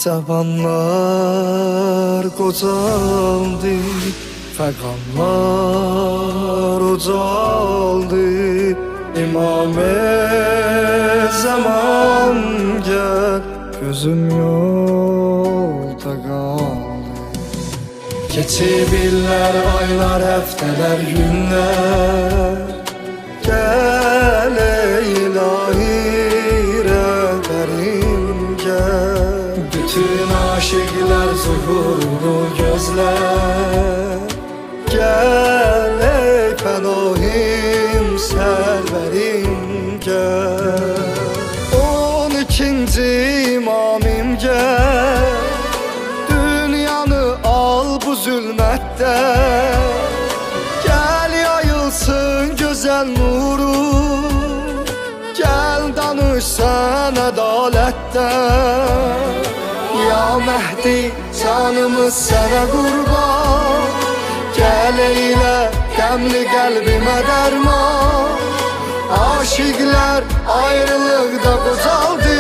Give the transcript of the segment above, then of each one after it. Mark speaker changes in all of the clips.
Speaker 1: Zamanlar qocaldı, fəqanlar ucaldı. İmam-ı zaman gel, gözüm yolda qaldı. Keçib illər, aylar, həftələr, günlər. Gəl ey ilahi rəhbərim gəl. Bütün aşıqlar zuhurlu gözlər. Gəl ey pənahim sərvərim gəl. 12-ci imamim gəl. Dünyanı al bu zülmətdə. Gəl yayılsın gözəl nuru. Gəl danış sən ədalətdən. Ya Mehdi canımız sənə qurban. Gəl eylə qəmli qəlbimə dərman. Aşıqlar ayrılıqda qocaldı.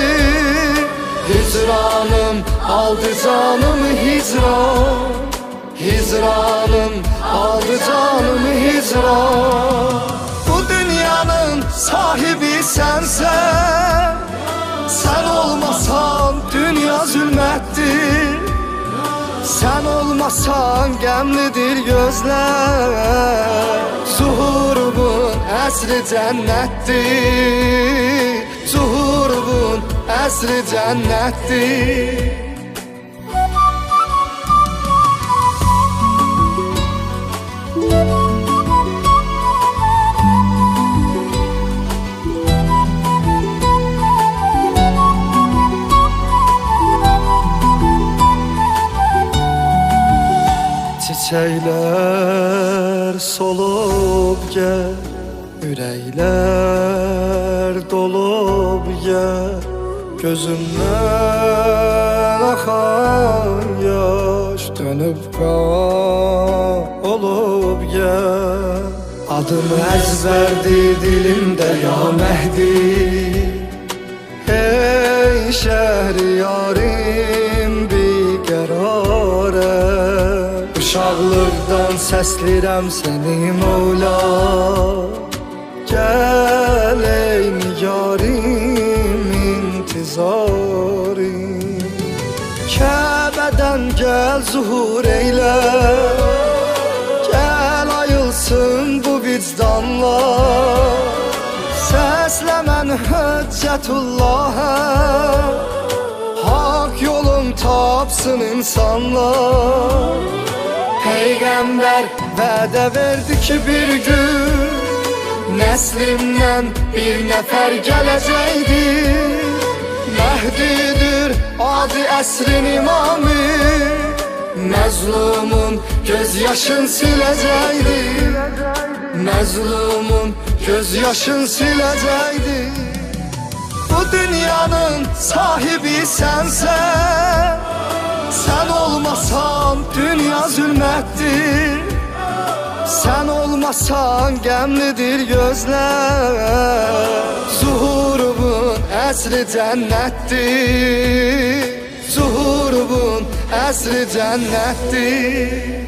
Speaker 1: Hicranım aldı canımı hicran. Hicranım aldı canımı hicran. Bu dünyanın sahibi sensen. Sen olmasan dünya zulmettir. Sen olmasan qəmlidir gözlər. Zuhurun əsri cənnətdir. Zuhurun əsri cənnətdir. Çiçekler solub gel, ürəklər dolub gel. Gözümdən axan yaş dönüb qan olub gel. Adım əzbərdir dilimdə ya Mehdi. Ey şəhriyarim biqərarə. Uşaqlıqdan səslirəm səni Mevla. Gəl ey nigarim intizarim. Kəbədən gəl zuhur eylə. Gəl ayılsın bu vicdanlar. Səslə mən Hüccətullahə. Hak yolun tapsın insanlar. Peygamber vədə verdi ki bir gün neslimden bir nefer gələcəkdir. Mehdidir adı əsrin imamı. Məzlumun göz yaşın siləcəkdir. Məzlumun göz yaşın siləcəkdir. Bu dünyanın sahibi sensen. Sen olmasan dünya zulmettir. Sen olmasan qəmlidir gözlər. Zuhurun əsri cənnətdir. Zuhurun əsri cənnətdir.